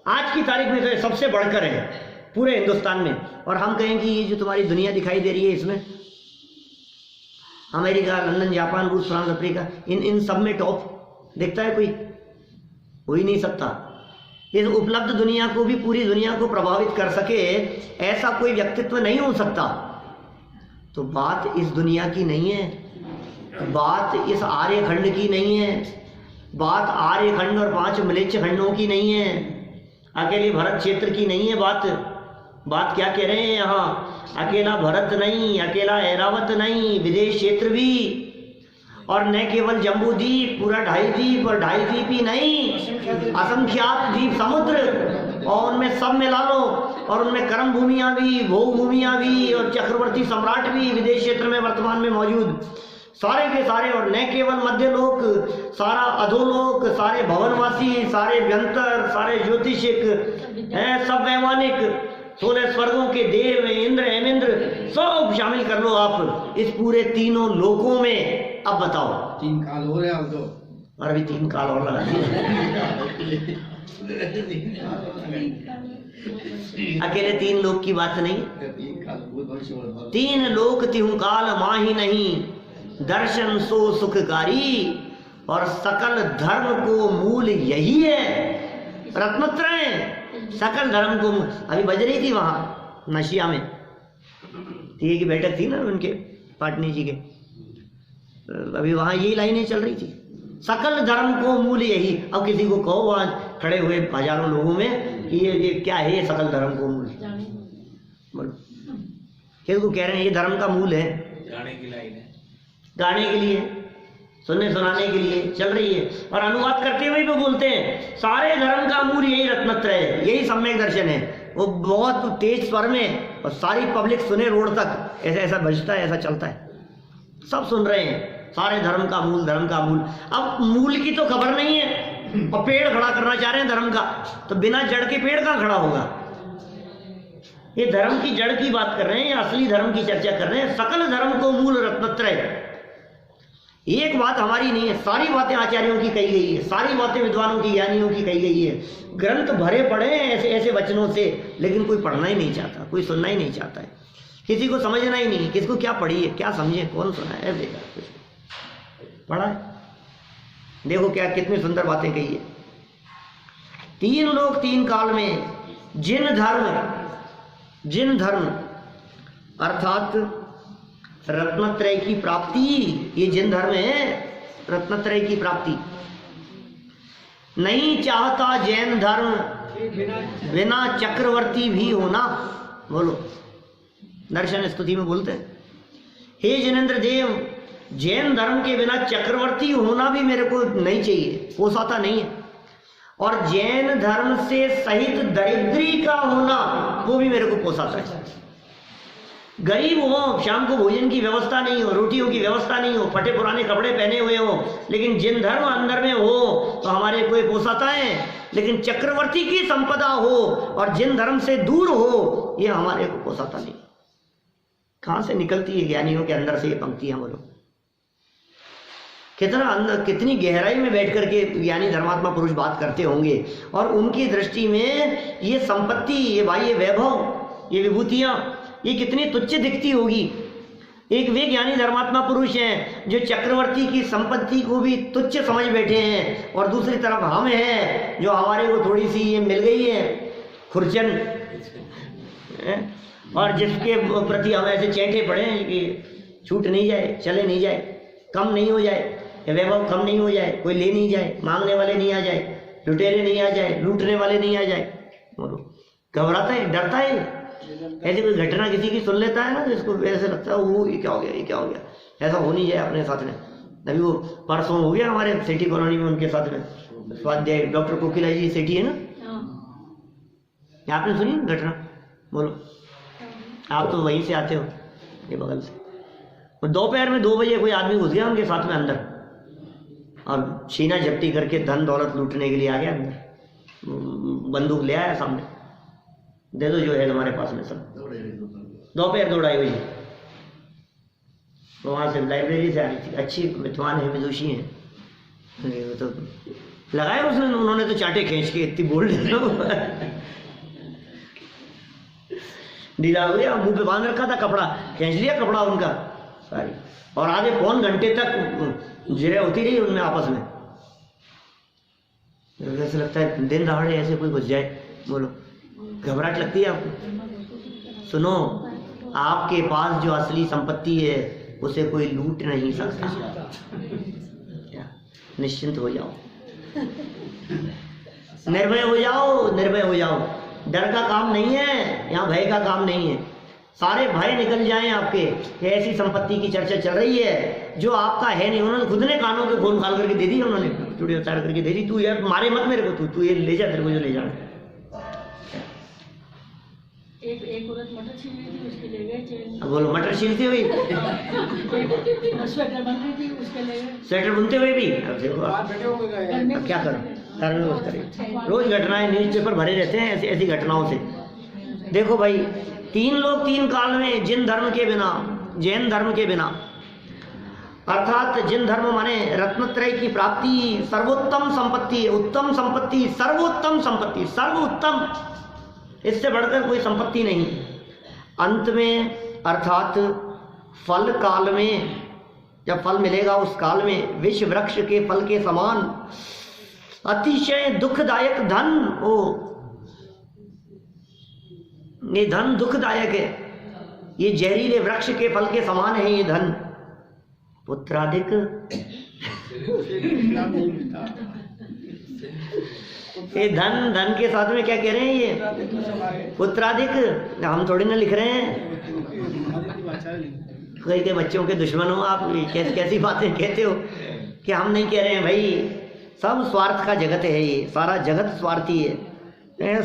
आज की तारीख में तो सबसे बढ़कर है पूरे हिंदुस्तान में। और हम कहें कि ये जो तुम्हारी दुनिया दिखाई दे रही है इसमें अमेरिका, लंदन, जापान, रूस, फ्रांस, अफ्रीका, इन सब में टॉप देखता है कोई? हो ही नहीं सकता। इस उपलब्ध दुनिया को भी पूरी दुनिया को प्रभावित कर सके ऐसा कोई व्यक्तित्व नहीं हो सकता। तो बात इस दुनिया की नहीं है, बात इस आर्यखंड की नहीं है, बात आर्यखंड और 5 म्लेच्छ खंडों की नहीं है, अकेले भरत क्षेत्र की नहीं है। बात क्या कह रहे हैं यहाँ? अकेला भरत नहीं, अकेला ऐरावत नहीं, विदेश क्षेत्र भी, और न केवल जम्बू द्वीप, पूरा 2.5 द्वीप, और 2.5 द्वीप ही नहीं, असंख्यात द्वीप समुद्र, और उनमें सब मिला लो, और उनमें कर्म भूमियाँ भी, भोग भूमियाँ भी, और चक्रवर्ती सम्राट भी विदेश क्षेत्र में वर्तमान में मौजूद, सारे के सारे। और न केवल मध्य लोक, सारा अधोलोक, सारे भवनवासी, सारे व्यंतर, सारे ज्योतिषिक हैं, सब वैमानिक, 16 स्वर्गों के देव, इंद्र, हेमेंद्र, सब शामिल कर लो आप इस पूरे 3 लोकों में। अब बताओ 3 काल हो रहे आप तो, और अभी 3 काल और लगा दिए। अकेले 3 लोक की बात नहीं, 3 काल बहुत भविष्य हो। 3 लोक तिहु काल माही नहीं, दर्शन सो सुखकारी, और सकल धर्म को मूल यही है। रत्नत्रय सकल धर्म को अभी बज रही थी वहां नशिया में, की बैठक थी ना उनके पाटनी जी के, अभी वहां यही लाइनें चल रही थी, सकल धर्म को मूल यही। अब किसी को कहो वहां खड़े हुए हजारों लोगों में कि ये क्या है, ये सकल धर्म को मूल, बोलो किसी को कह रहे हैं ये धर्म का मूल है? गाने की लाइन है, गाने के लिए, सुनने सुनाने के लिए चल रही है, और अनुवाद करते हुए भी बोलते हैं सारे धर्म का मूल यही रत्नत्रय है, यही सम्यक दर्शन है। वो बहुत तेज स्वर में, और सारी पब्लिक सुने रोड तक, ऐसा ऐसा बजता है, ऐसा चलता है, सब सुन रहे हैं, सारे धर्म का मूल, धर्म का मूल। अब मूल की तो खबर नहीं है, और पेड़ खड़ा करना चाह रहे हैं धर्म का, तो बिना जड़ के पेड़ कहाँ खड़ा होगा? ये धर्म की जड़ की बात कर रहे हैं, या असली धर्म की चर्चा कर रहे हैं? सकल धर्म को मूल रत्नत्रय। एक बात हमारी नहीं है, सारी बातें आचार्यों की कही गई है, सारी बातें विद्वानों की, ज्ञानियों की कही गई है। ग्रंथ भरे पड़े हैं ऐसे ऐसे वचनों से, लेकिन कोई पढ़ना ही नहीं चाहता, कोई सुनना ही नहीं चाहता है, किसी को समझना ही नहीं, किसको क्या पढ़ी है, क्या समझे, कौन सुना है, देखा कुछ पढ़ा है? देखो क्या कितनी सुंदर बातें कही है। 3 लोक 3 काल में जिन धर्म अर्थात रत्नत्रय की प्राप्ति, ये जिन धर्म है रत्नत्रय की प्राप्ति, नहीं चाहता जैन धर्म बिना चक्रवर्ती भी होना। बोलो, दर्शन स्तुति में बोलते हैं, हे जिनेंद्र देव, जैन धर्म के बिना चक्रवर्ती होना भी मेरे को नहीं चाहिए, पोसाता नहीं है, और जैन धर्म से सहित दरिद्री का होना वो भी मेरे को पोसाता है। गरीब हो, शाम को भोजन की व्यवस्था नहीं हो, रोटियों की व्यवस्था नहीं हो, फटे पुराने कपड़े पहने हुए हो, लेकिन जिन धर्म अंदर में हो तो हमारे को पोसाता है। लेकिन चक्रवर्ती की संपदा हो और जिन धर्म से दूर हो, ये हमारे को पोसाता नहीं। कहां से निकलती है ज्ञानियों के अंदर से ये पंक्तियां? बोलो, कितना अंदर, कितनी गहराई में बैठ करके ज्ञानी धर्मात्मा पुरुष बात करते होंगे, और उनकी दृष्टि में ये संपत्ति, ये बाह्य वैभव, ये विभूतियां, ये कितनी तुच्छ दिखती होगी। एक वे ज्ञानी धर्मात्मा पुरुष हैं जो चक्रवर्ती की संपत्ति को भी तुच्छ समझ बैठे हैं, और दूसरी तरफ हम हैं जो हमारे को थोड़ी सी ये मिल गई है खुरचन, और जिसके प्रति हम ऐसे चैंटे पड़े हैं कि छूट नहीं जाए, चले नहीं जाए, कम नहीं हो जाए, वैभव कम नहीं हो जाए, कोई ले नहीं जाए, मांगने वाले नहीं आ जाए, लुटेरे नहीं आ जाए, लूटने वाले नहीं आ जाए। बोलो, घबराता है, डरता है। ऐसी कोई घटना किसी की सुन लेता है ना, तो इसको ऐसे लगता है वो ये क्या हो गया, ये क्या हो गया, ऐसा हो नहीं जाए अपने साथ में, अभी वो परसों हो गया हमारे सिटी कॉलोनी में उनके साथ में स्वाध्याय डॉक्टर कोकिला जी सेठी है ना, आपने सुनी घटना? बोलो, आप तो वहीं से आते हो, ये बगल से। और दोपहर में 2 बजे कोई आदमी घुस गया उनके साथ में अंदर और छीना झपटी करके धन दौलत लूटने के लिए आ गया अंदर, बंदूक ले आया सामने, दे दो जो है हमारे पास में सब। दोपहर 2-2:30 बजे वहाँ से लाइब्रेरी से आई थी, अच्छी विद्वान है, विदुषी हैं, तो लगाया उसने, उन्होंने तो चाटे खींच के, इतनी बोल्ड ढीला हो गया, मुंह पे बांध रखा था कपड़ा, खींच लिया कपड़ा उनका सारी, और आधे पौन घंटे तक जिरे होती रही उनमें आपस में। ऐसे लगता है दिन दहाड़े ऐसे कोई घुस जाए, बोलो घबराहट लगती है आपको? सुनो, आपके पास जो असली संपत्ति है उसे कोई लूट नहीं सकता, निश्चिंत हो जाओ, निर्भय हो जाओ, निर्भय हो जाओ। डर का काम नहीं है यहाँ, भय का काम नहीं है, सारे भय निकल जाएं आपके। ऐसी संपत्ति की चर्चा चल रही है जो आपका है नहीं, उन्होंने खुद ने कानों के खोल खाल करके दे दी, उन्होंने चूड़ी उतार करके दे दी, तू यार मारे मत मेरे को, तू ये ले जा, तेरे को जो ले जाना। एक औरत मटर छील रही थी, उसके ले गए चेन। अब बोलो, मटर छीलती हुई, स्वेटर बन रही थी, उसके ले गए। स्वेटर बुनते हुए भी, अब देखो अब क्या करो, करने को करें। रोज घटनाएं न्यूज़पेपर भरे रहते हैं ऐसी ऐसी घटनाओं से। देखो भाई, 3 लोग 3 काल में, जिन धर्म के बिना, जैन धर्म के बिना, अर्थात जिन धर्म माने रत्नत्रय की प्राप्ति सर्वोत्तम संपत्ति है, उत्तम संपत्ति, सर्वोत्तम संपत्ति, सर्वोत्तम, इससे बढ़कर कोई संपत्ति नहीं। अंत में अर्थात फल काल में, जब फल मिलेगा उस काल में, विष वृक्ष के फल के समान अतिशय दुखदायक धन हो, ये धन दुखदायक है, ये जहरीले वृक्ष के फल के समान है ये धन। पुत्राधिक ये धन के साथ में क्या कह रहे हैं ये पुत्राधिक, हम थोड़ी ना लिख रहे हैं, कोई के बच्चों के दुश्मन हो आप, कैसी बातें कहते हो कि हम नहीं कह रहे हैं भाई। सब स्वार्थ का जगत है, ये सारा जगत स्वार्थी है,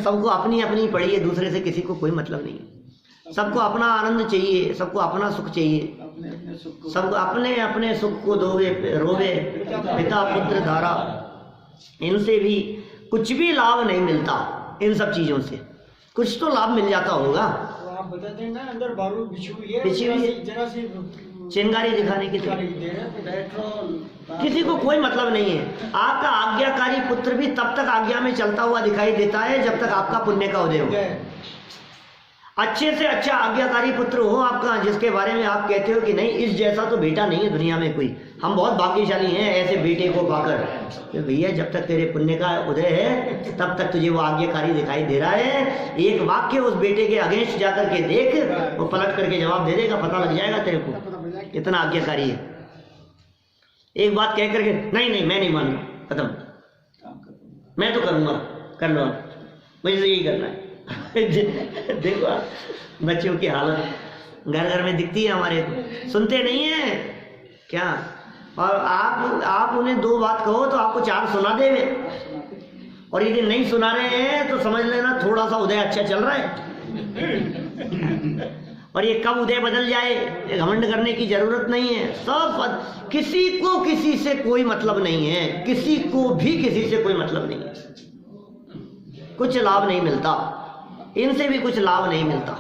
सबको अपनी अपनी पड़ी है, दूसरे से किसी को कोई मतलब नहीं है। सबको अपना आनंद चाहिए, सबको अपना सुख चाहिए, सबको अपने अपने सुख को रोवे पिता पुत्र धारा। इनसे भी कुछ भी लाभ नहीं मिलता, इन सब चीजों से कुछ तो लाभ मिल जाता होगा। आप बता दें ना, अंदर बारूद बिछी हुई है, जरा सी चिंगारी दिखाने की, किसी को कोई मतलब नहीं है। आपका आज्ञाकारी पुत्र भी तब तक आज्ञा में चलता हुआ दिखाई देता है जब तक आपका पुण्य का उदय हो। अच्छे से अच्छा आज्ञाकारी पुत्र हो आपका, जिसके बारे में आप कहते हो कि नहीं इस जैसा तो बेटा नहीं है दुनिया में कोई, हम बहुत भाग्यशाली हैं ऐसे बेटे को पाकर। तो भैया जब तक तेरे पुण्य का उदय है तब तक तुझे वो आज्ञाकारी दिखाई दे रहा है। एक वाक्य उस बेटे के अगेंस्ट जाकर के देख, वो पलट करके जवाब दे देगा, पता लग जाएगा तेरे को इतना आज्ञाकारी है। एक बात कह करके नहीं मैं नहीं मानूंगा, खत्म, मैं तो करूंगा, कर लो आप, मुझे तो यही करना है। देखो बच्चों की हालत घर घर में दिखती है हमारे, सुनते नहीं है क्या? और आप उन्हें 2 बात कहो तो आपको 4 सुना देवे, और यदि नहीं सुना रहे हैं तो समझ लेना थोड़ा सा उदय अच्छा चल रहा है। और ये कब उदय बदल जाए घमंड करने की जरूरत नहीं है। सब किसी को किसी से कोई मतलब नहीं है, किसी को भी किसी से कोई मतलब नहीं है, कुछ लाभ नहीं मिलता, इनसे भी कुछ लाभ नहीं मिलता।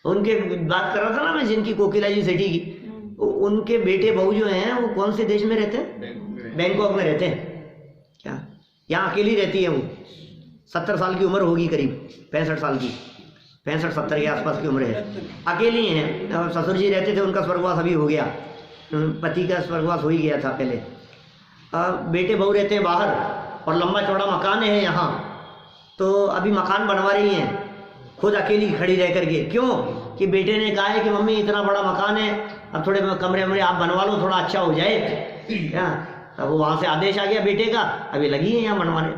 उनके बात कर रहा था ना मैं, जिनकी कोकिला जी सेठी की, उनके बेटे बहू जो हैं वो कौन से देश में रहते हैं? बैंकॉक में रहते हैं क्या? यहाँ अकेली रहती है वो, 70 साल की उम्र होगी करीब, 65 साल की, 65-70 के आसपास की उम्र है, अकेली हैं। और ससुर जी रहते थे, उनका स्वर्गवास अभी हो गया, पति का स्वर्गवास हो ही गया था पहले। बेटे बहू रहते हैं बाहर, और लंबा चौड़ा मकान है यहाँ, तो अभी मकान बनवा रही हैं खुद अकेली खड़ी रह करके। क्यों कि बेटे ने कहा है कि मम्मी इतना बड़ा मकान है, अब थोड़े कमरे आप बनवा लो, थोड़ा अच्छा हो जाए क्या। अब वो वहाँ से आदेश आ गया बेटे का, अभी लगी है यहाँ बनवाने,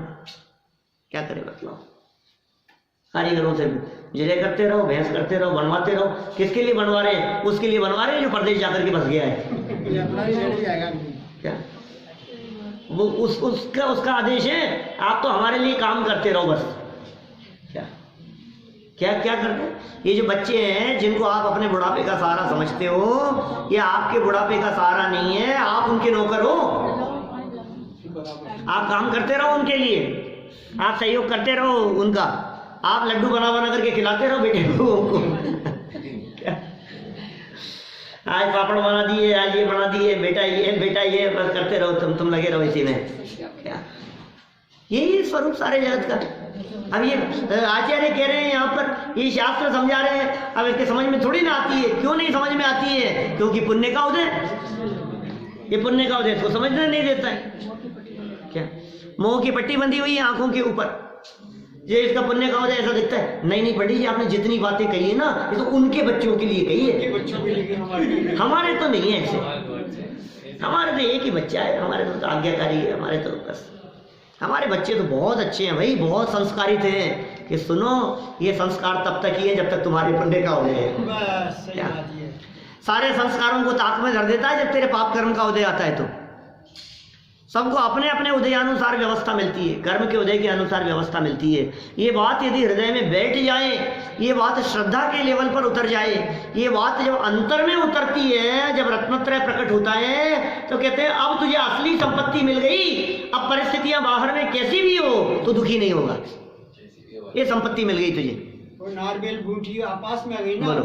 क्या करे मतलब। कारीगरों से जरे करते रहो, भैंस करते रहो, बनवाते रहो। किसके लिए बनवा रहे हैं? उसके लिए बनवा रहे हैं जो परदेश जाकर के बस गया है। क्या वो उसका आदेश है, आप तो हमारे लिए काम करते रहो बस। क्या क्या करते हैं? ये जो बच्चे हैं जिनको आप अपने बुढ़ापे का सहारा समझते हो, ये आपके बुढ़ापे का सहारा नहीं है, आप उनके नौकर हो। आप काम करते रहो उनके लिए, आप सहयोग करते रहो उनका, आप लड्डू बना बना करके खिलाते रहो बेटे को। आज पापड़ बना दिए, आज ये बना दिए, बेटा ये बस करते रहो, तुम लगे रहो इसी में। क्या यही स्वरूप सारे जगत का। अब ये आचार्य कह रहे हैं यहाँ पर, ये शास्त्र समझा रहे हैं, अब इसके समझ में थोड़ी ना आती है। क्यों नहीं समझ में आती है? क्योंकि पुण्य का उदय, ये पुण्य का उदय इसको समझने नहीं देता है। क्या मोह की पट्टी बंधी हुई है आंखों के ऊपर, ये इसका पुण्य का उदय ऐसा दिखता है। नहीं पंडित जी, आपने जितनी बातें कही है ना, ये तो उनके बच्चों के लिए कही है, हमारे तो नहीं है ऐसे। हमारे तो एक ही बच्चा है, हमारे तो आज्ञाकारी है, हमारे तो बस, हमारे बच्चे तो बहुत अच्छे हैं भाई, बहुत संस्कारित हैं। कि सुनो, ये संस्कार तब तक ही है जब तक तुम्हारे पुण्य का उदय है। सारे संस्कारों को ताक में धर देता है जब तेरे पाप कर्म का उदय आता है। तो सबको अपने अपने उदयानुसार व्यवस्था मिलती है, कर्म के उदय के अनुसार व्यवस्था मिलती है। ये बात यदि हृदय में बैठ जाए, ये बात श्रद्धा के लेवल पर उतर जाए, ये बात जब अंतर में उतरती है, जब रत्नत्रय प्रकट होता है, तो कहते हैं अब तुझे असली संपत्ति मिल गई। अब परिस्थितियां बाहर में कैसी भी हो तो दुखी नहीं होगा, ये संपत्ति मिल गई तुझे। और नारबेल बूटी आपस में आ गई ना। बोलो,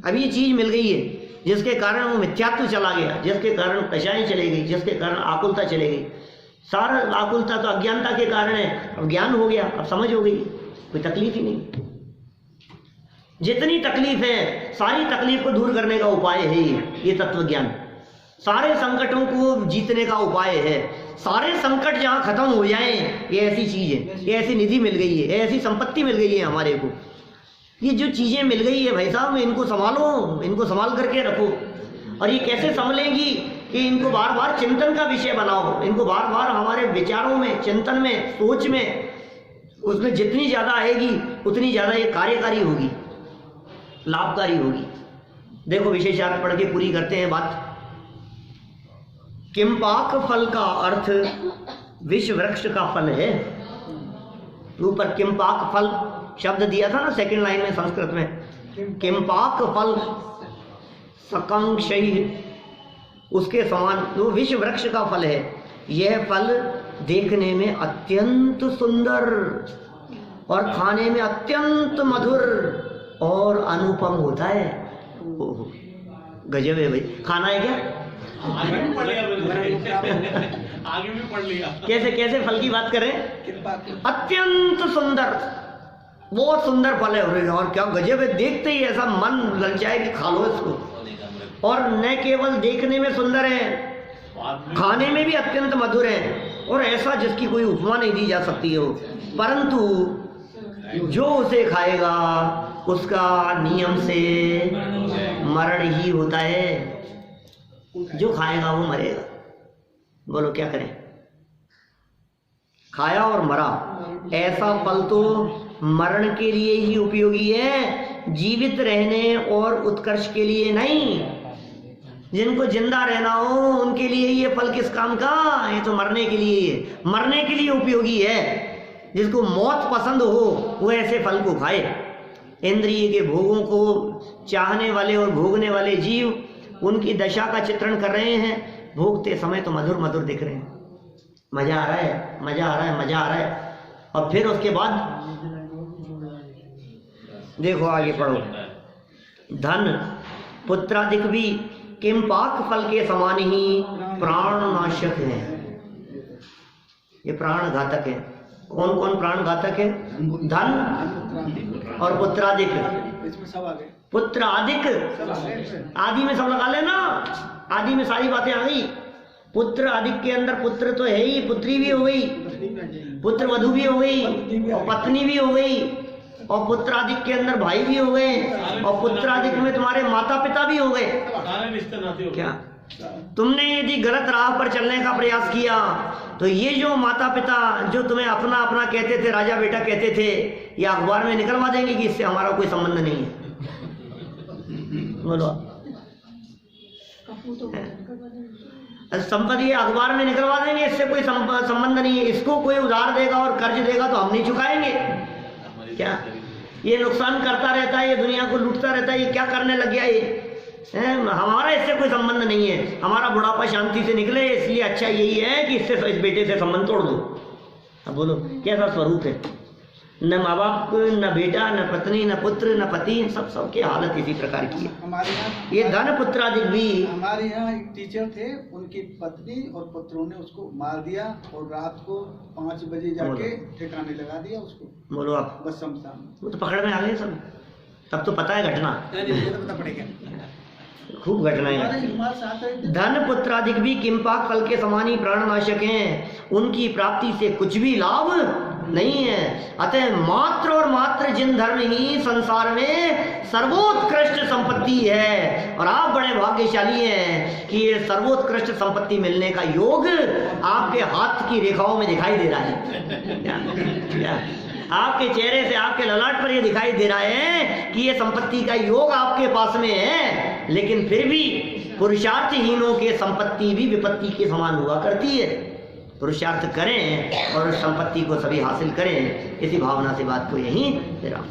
अब ये चीज मिल गई है जिसके कारण वो मिथ्यात्व चला गया, जिसके कारण कषाय चली गई, जिसके कारण आकुलता चली गई। सारा आकुलता तो अज्ञानता के कारण है, अब ज्ञान हो गया, अब समझ हो गई, कोई तकलीफ ही नहीं। जितनी तकलीफ है, सारी तकलीफ को दूर करने का उपाय है ये तत्व ज्ञान। सारे संकटों को जीतने का उपाय है। सारे संकट जहाँ खत्म हो जाएं, ये ऐसी चीज है, ये ऐसी निधि मिल गई है, ऐसी संपत्ति मिल गई है हमारे को। ये जो चीजें मिल गई है भाई साहब, इनको संभालो, इनको संभाल करके रखो। और ये कैसे संभलेंगी कि इनको बार बार चिंतन का विषय बनाओ, इनको बार बार हमारे विचारों में, चिंतन में, सोच में, उसमें जितनी ज्यादा आएगी उतनी ज्यादा ये कार्यकारी होगी, लाभकारी होगी। देखो विशेषार्थ पढ़ के पूरी करते हैं बात। किम्पाक फल का अर्थ विश्व वृक्ष का फल है। ऊपर किम्पाक फल शब्द दिया था ना सेकंड लाइन में संस्कृत में, किम्पाक फल सकंक्षयी, उसके समान वो विश्व वृक्ष का फल है। यह फल देखने में अत्यंत सुंदर और खाने में अत्यंत मधुर और अनुपम होता है। ओहो गजब है भाई। खाना है क्या? आगे भी पढ़ लिया, आगे भी पढ़ लिया। कैसे कैसे फल की बात करें? अत्यंत सुंदर, बहुत सुंदर फल है। और क्या गजब है, देखते ही ऐसा मन ललचाए कि खा लो इसको। और न केवल देखने में सुंदर है, खाने में भी अत्यंत मधुर है, और ऐसा जिसकी कोई उपमा नहीं दी जा सकती हो। परंतु जो उसे खाएगा उसका नियम से मरण ही होता है। जो खाएगा वो मरेगा। बोलो क्या करें? खाया और मरा, ऐसा फल तो मरण के लिए ही उपयोगी है, जीवित रहने और उत्कर्ष के लिए नहीं। जिनको जिंदा रहना हो उनके लिए ये फल किस काम का? ये तो मरने के लिए, मरने के लिए उपयोगी है। जिसको मौत पसंद हो वो ऐसे फल को खाए। इंद्रिय के भोगों को चाहने वाले और भोगने वाले जीव उनकी दशा का चित्रण कर रहे हैं। भोगते समय तो मधुर मधुर दिख रहे हैं, मजा आ रहा है, मजा आ रहा है, मजा आ रहा है। और फिर उसके बाद देखो आगे पढ़ो। धन पुत्रादिक भी किम्पाक फल के समान ही प्राण नाशक है। ये प्राण घातक है। कौन कौन प्राण घातक है? धन और पुत्रादिक। पुत्र अधिक, आदि में सब लगा लेना, आदि में सारी बातें आ गई। पुत्र अधिक के अंदर पुत्र तो है ही, पुत्री भी हो गई, पुत्र वधु भी हो गई, और पत्नी भी हो गई, और पुत्रादिक के अंदर भाई भी हो गए, और पुत्रादिक में तुम्हारे माता पिता भी हो गए। सारे रिश्ते नाते हो गए। क्या तुमने यदि गलत राह पर चलने का प्रयास किया तो ये जो माता पिता जो तुम्हें अपना अपना कहते थे, राजा बेटा कहते थे, ये अखबार में निकलवा देंगे कि इससे हमारा कोई संबंध नहीं है। बोलो संपत्ति अखबार में निकलवा देंगे, इससे कोई संबंध नहीं है, इसको कोई उधार देगा और कर्ज देगा तो हम नहीं चुकाएंगे क्या? ये नुकसान करता रहता है, ये दुनिया को लूटता रहता है, ये क्या करने लग गया ये? हमारा इससे कोई संबंध नहीं है, हमारा बुढ़ापा शांति से निकले, इसलिए अच्छा यही है कि इससे इस बेटे से संबंध तोड़ दो। अब बोलो कैसा स्वरूप है? न माँ बाप, न बेटा, न पत्नी, न पुत्र, न पति, सबकी हालत इसी प्रकार की है। हमारे यहाँ ये धन पुत्रादिक भी, हमारे यहाँ एक टीचर थे, उनकी पत्नी और पुत्रों ने उसको मार दिया और रात को 5 बजे जाके ठिकाने लगा दिया उसको। बोलो आप, बस शमशान। वो तो पकड़ में आ गए सब, तब तो पता है घटना, पता पड़ेगा, खूब घटनाएं घटी। धन पुत्रादिक भी किंपा कल के समानी प्राणनाशक हैं, उनकी प्राप्ति से कुछ भी लाभ नहीं है। अतः मात्र और मात्र जिन धर्म ही संसार में सर्वोत्कृष्ट संपत्ति है, और आप बड़े भाग्यशाली हैं कि ये सर्वोत्कृष्ट संपत्ति मिलने का योग आपके हाथ की रेखाओं में दिखाई दे रहा है। क्या? आपके चेहरे से, आपके ललाट पर ये दिखाई दे रहा है कि ये संपत्ति का योग आपके पास में है। लेकिन फिर भी पुरुषार्थहीनों के संपत्ति भी विपत्ति के समान हुआ करती है। पुरुषार्थ करें और संपत्ति को सभी हासिल करें, इसी भावना से बात को यहीं विराम।